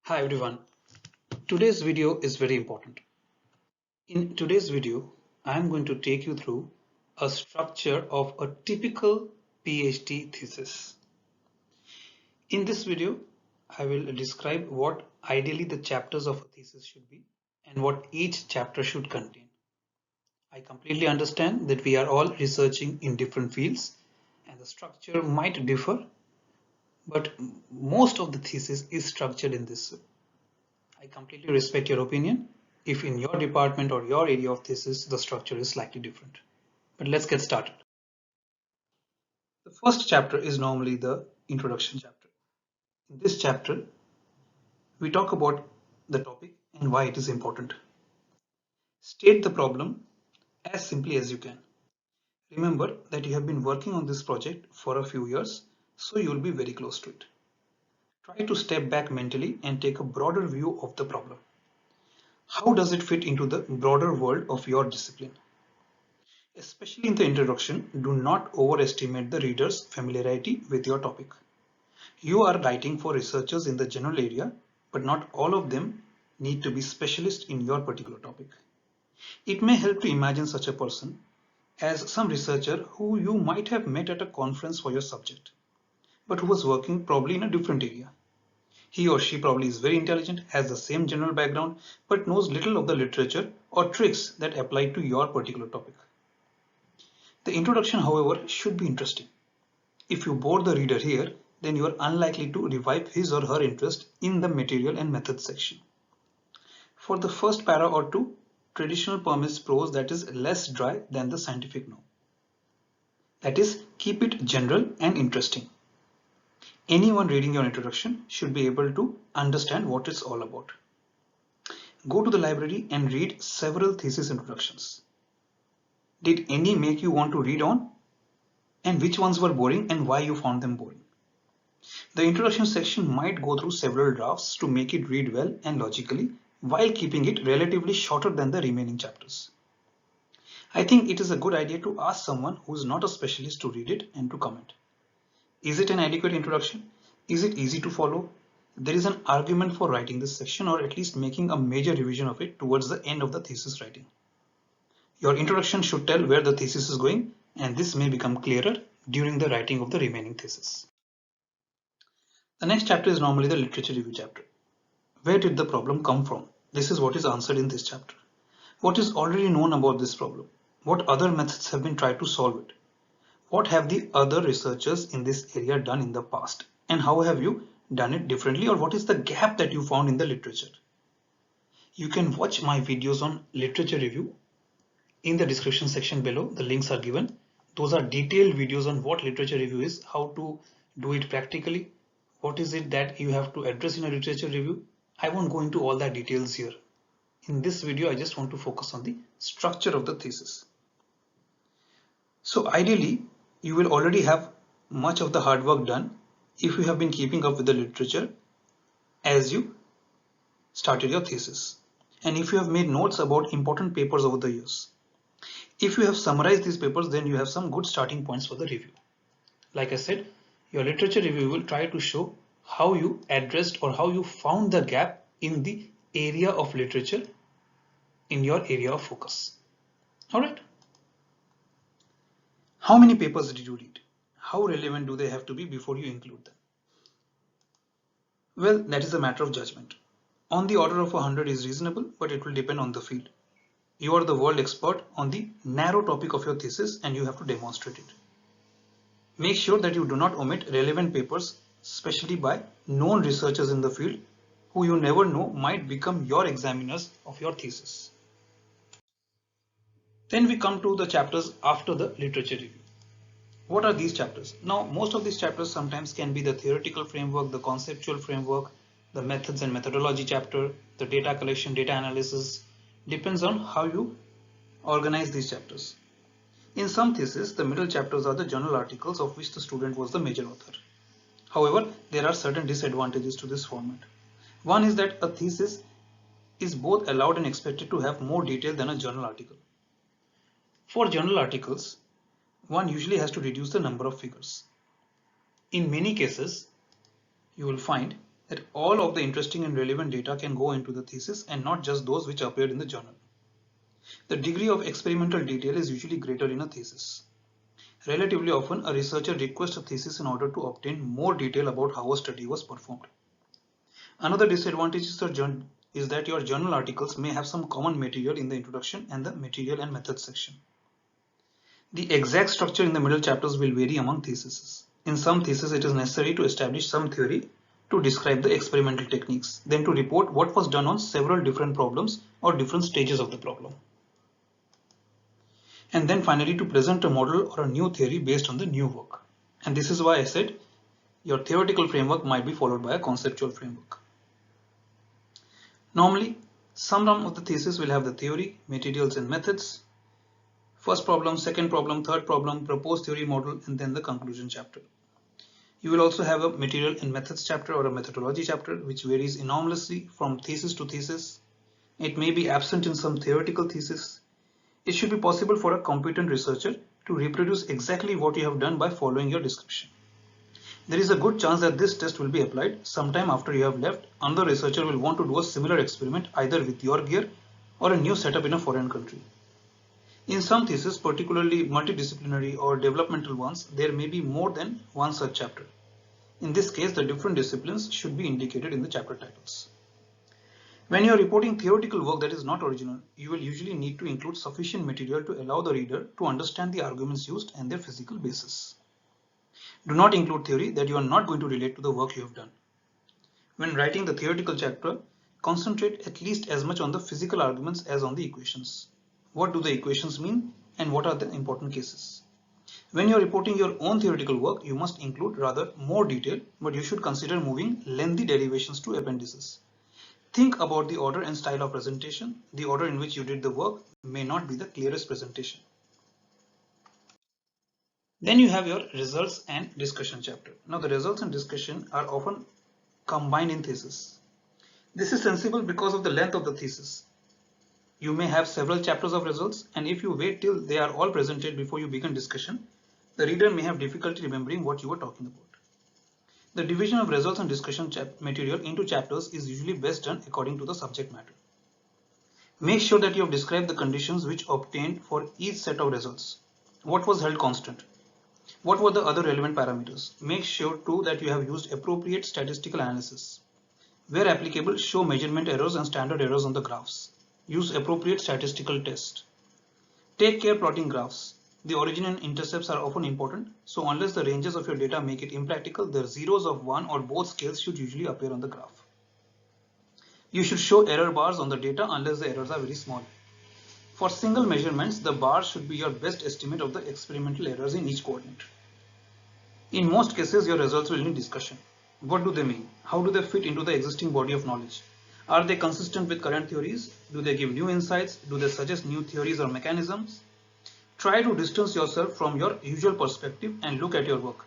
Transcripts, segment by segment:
Hi everyone. Today's video is very important. In today's video, I am going to take you through a structure of a typical PhD thesis. In this video, I will describe what ideally the chapters of a thesis should be and what each chapter should contain. I completely understand that we are all researching in different fields and the structure might differ, but most of the thesis is structured in this way. I completely respect your opinion if in your department or your area of thesis the structure is slightly different. But let's get started. The first chapter is normally the introduction chapter. In this chapter, we talk about the topic and why it is important. State the problem as simply as you can. Remember that you have been working on this project for a few years, so you will be very close to it. Try to step back mentally and take a broader view of the problem. How does it fit into the broader world of your discipline? Especially in the introduction, do not overestimate the reader's familiarity with your topic. You are writing for researchers in the general area, but not all of them need to be specialists in your particular topic. It may help to imagine such a person as some researcher who you might have met at a conference for your subject, but who was working probably in a different area. He or she probably is very intelligent, has the same general background, but knows little of the literature or tricks that apply to your particular topic. The introduction, however, should be interesting. If you bore the reader here, then you are unlikely to revive his or her interest in the material and methods section. For the first para or two, traditional permits prose that is less dry than the scientific norm. That is, keep it general and interesting. Anyone reading your introduction should be able to understand what it's all about. Go to the library and read several thesis introductions. Did any make you want to read on? And which ones were boring and why you found them boring? The introduction section might go through several drafts to make it read well and logically while keeping it relatively shorter than the remaining chapters. I think it is a good idea to ask someone who is not a specialist to read it and to comment. Is it an adequate introduction? Is it easy to follow? There is an argument for writing this section or at least making a major revision of it towards the end of the thesis writing. Your introduction should tell where the thesis is going, and this may become clearer during the writing of the remaining thesis. The next chapter is normally the literature review chapter. Where did the problem come from? This is what is answered in this chapter. What is already known about this problem? What other methods have been tried to solve it? What have the other researchers in this area done in the past? And how have you done it differently, or what is the gap that you found in the literature? You can watch my videos on literature review in the description section below. The links are given. Those are detailed videos on what literature review is, how to do it practically, what is it that you have to address in a literature review. I won't go into all that details here. In this video, I just want to focus on the structure of the thesis. So ideally, you will already have much of the hard work done if you have been keeping up with the literature as you started your thesis, and if you have made notes about important papers over the years. If you have summarized these papers, then you have some good starting points for the review. Like I said, your literature review will try to show how you addressed or how you found the gap in the area of literature in your area of focus. Alright. How many papers did you read? How relevant do they have to be before you include them? Well, that is a matter of judgment. On the order of 100 is reasonable, but it will depend on the field. You are the world expert on the narrow topic of your thesis and you have to demonstrate it. Make sure that you do not omit relevant papers, especially by known researchers in the field who you never know might become your examiners of your thesis. Then we come to the chapters after the literature review. What are these chapters? Now, most of these chapters sometimes can be the theoretical framework, the conceptual framework, the methods and methodology chapter, the data collection, data analysis. Depends on how you organize these chapters. In some theses, the middle chapters are the journal articles of which the student was the major author. However, there are certain disadvantages to this format. One is that a thesis is both allowed and expected to have more detail than a journal article. For journal articles, one usually has to reduce the number of figures. In many cases, you will find that all of the interesting and relevant data can go into the thesis and not just those which appeared in the journal. The degree of experimental detail is usually greater in a thesis. Relatively often, a researcher requests a thesis in order to obtain more detail about how a study was performed. Another disadvantage is that your journal articles may have some common material in the introduction and the material and methods section. The exact structure in the middle chapters will vary among theses. In some theses, it is necessary to establish some theory to describe the experimental techniques, then to report what was done on several different problems or different stages of the problem. And then finally to present a model or a new theory based on the new work. And this is why I said your theoretical framework might be followed by a conceptual framework. Normally, some of the thesis will have the theory, materials and methods, first problem, second problem, third problem, proposed theory model, and then the conclusion chapter. You will also have a material and methods chapter or a methodology chapter, which varies enormously from thesis to thesis. It may be absent in some theoretical thesis. It should be possible for a competent researcher to reproduce exactly what you have done by following your description. There is a good chance that this test will be applied sometime after you have left. Another researcher will want to do a similar experiment either with your gear or a new setup in a foreign country. In some theses, particularly multidisciplinary or developmental ones, there may be more than one such chapter. In this case, the different disciplines should be indicated in the chapter titles. When you are reporting theoretical work that is not original, you will usually need to include sufficient material to allow the reader to understand the arguments used and their physical basis. Do not include theory that you are not going to relate to the work you have done. When writing the theoretical chapter, concentrate at least as much on the physical arguments as on the equations. What do the equations mean and what are the important cases? When you are reporting your own theoretical work, you must include rather more detail, but you should consider moving lengthy derivations to appendices. Think about the order and style of presentation. The order in which you did the work may not be the clearest presentation. Then you have your results and discussion chapter. Now the results and discussion are often combined in thesis. This is sensible because of the length of the thesis. You may have several chapters of results, and if you wait till they are all presented before you begin discussion, the reader may have difficulty remembering what you were talking about. The division of results and discussion material into chapters is usually best done according to the subject matter. Make sure that you have described the conditions which obtained for each set of results. What was held constant? What were the other relevant parameters? Make sure too that you have used appropriate statistical analysis. Where applicable, show measurement errors and standard errors on the graphs. Use appropriate statistical tests. Take care plotting graphs. The origin and intercepts are often important, so unless the ranges of your data make it impractical, the zeros of one or both scales should usually appear on the graph. You should show error bars on the data unless the errors are very small. For single measurements, the bar should be your best estimate of the experimental errors in each coordinate. In most cases, your results will need discussion. What do they mean? How do they fit into the existing body of knowledge? Are they consistent with current theories? Do they give new insights? Do they suggest new theories or mechanisms? Try to distance yourself from your usual perspective and look at your work.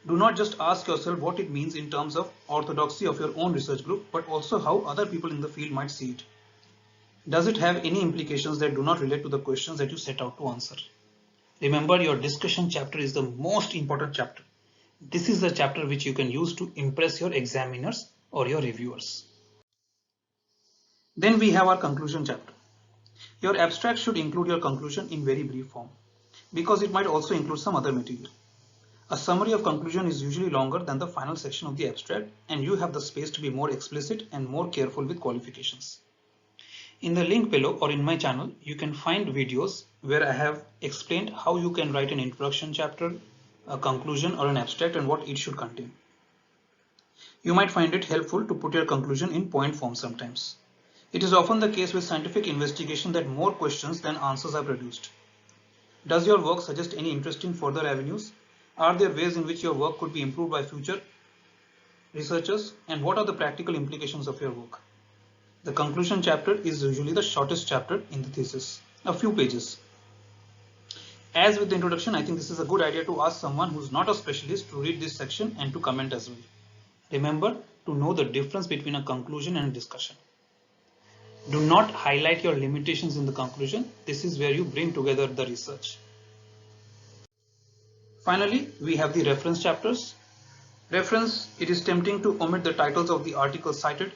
Do not just ask yourself what it means in terms of orthodoxy of your own research group, but also how other people in the field might see it. Does it have any implications that do not relate to the questions that you set out to answer? Remember, your discussion chapter is the most important chapter. This is the chapter which you can use to impress your examiners or your reviewers. Then we have our conclusion chapter. Your abstract should include your conclusion in very brief form, because it might also include some other material. A summary of conclusion is usually longer than the final section of the abstract, and you have the space to be more explicit and more careful with qualifications. In the link below or in my channel, you can find videos where I have explained how you can write an introduction chapter, a conclusion or an abstract and what it should contain. You might find it helpful to put your conclusion in point form sometimes. It is often the case with scientific investigation that more questions than answers are produced. Does your work suggest any interesting further avenues? Are there ways in which your work could be improved by future researchers? And what are the practical implications of your work? The conclusion chapter is usually the shortest chapter in the thesis, a few pages. As with the introduction, I think this is a good idea to ask someone who is not a specialist to read this section and to comment as well. Remember to know the difference between a conclusion and a discussion. Do not highlight your limitations in the conclusion. This is where you bring together the research. Finally, we have the reference chapters. Reference, it is tempting to omit the titles of the articles cited,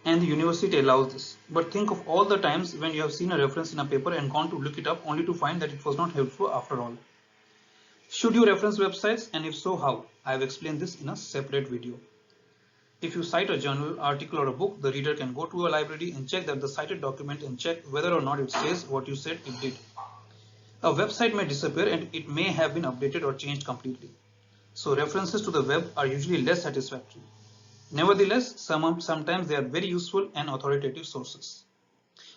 and the university allows this. But think of all the times when you have seen a reference in a paper and gone to look it up only to find that it was not helpful after all. Should you reference websites, and if so, how? I have explained this in a separate video. If you cite a journal, article or a book, the reader can go to a library and check that the cited document and check whether or not it says what you said it did. A website may disappear and it may have been updated or changed completely. So references to the web are usually less satisfactory. Nevertheless, sometimes they are very useful and authoritative sources.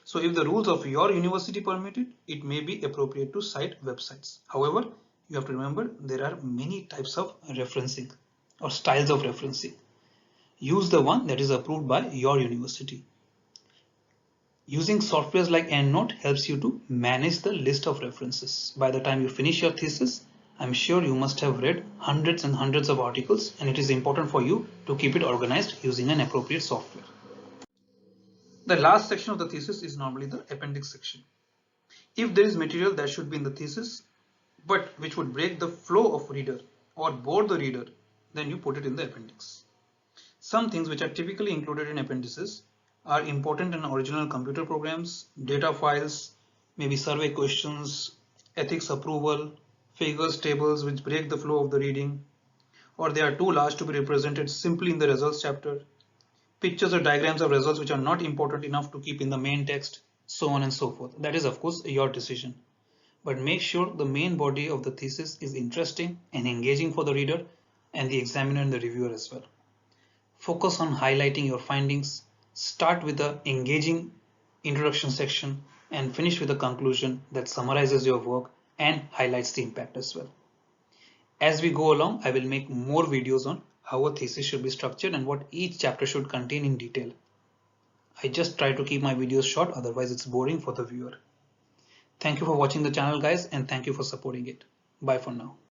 So if the rules of your university permit it, it may be appropriate to cite websites. However, you have to remember there are many types of referencing or styles of referencing. Use the one that is approved by your university. Using softwares like EndNote helps you to manage the list of references. By the time you finish your thesis, I'm sure you must have read hundreds and hundreds of articles, and it is important for you to keep it organized using an appropriate software. The last section of the thesis is normally the appendix section. If there is material that should be in the thesis, but which would break the flow of reader or bore the reader, then you put it in the appendix. Some things which are typically included in appendices are important in original computer programs, data files, maybe survey questions, ethics approval, figures tables which break the flow of the reading, or they are too large to be represented simply in the results chapter, pictures or diagrams of results which are not important enough to keep in the main text, so on and so forth. That is of course your decision. But make sure the main body of the thesis is interesting and engaging for the reader and the examiner and the reviewer as well. Focus on highlighting your findings, start with the engaging introduction section and finish with a conclusion that summarizes your work and highlights the impact as well. As we go along, I will make more videos on how a thesis should be structured and what each chapter should contain in detail. I just try to keep my videos short, otherwise it's boring for the viewer. Thank you for watching the channel guys, and thank you for supporting it. Bye for now.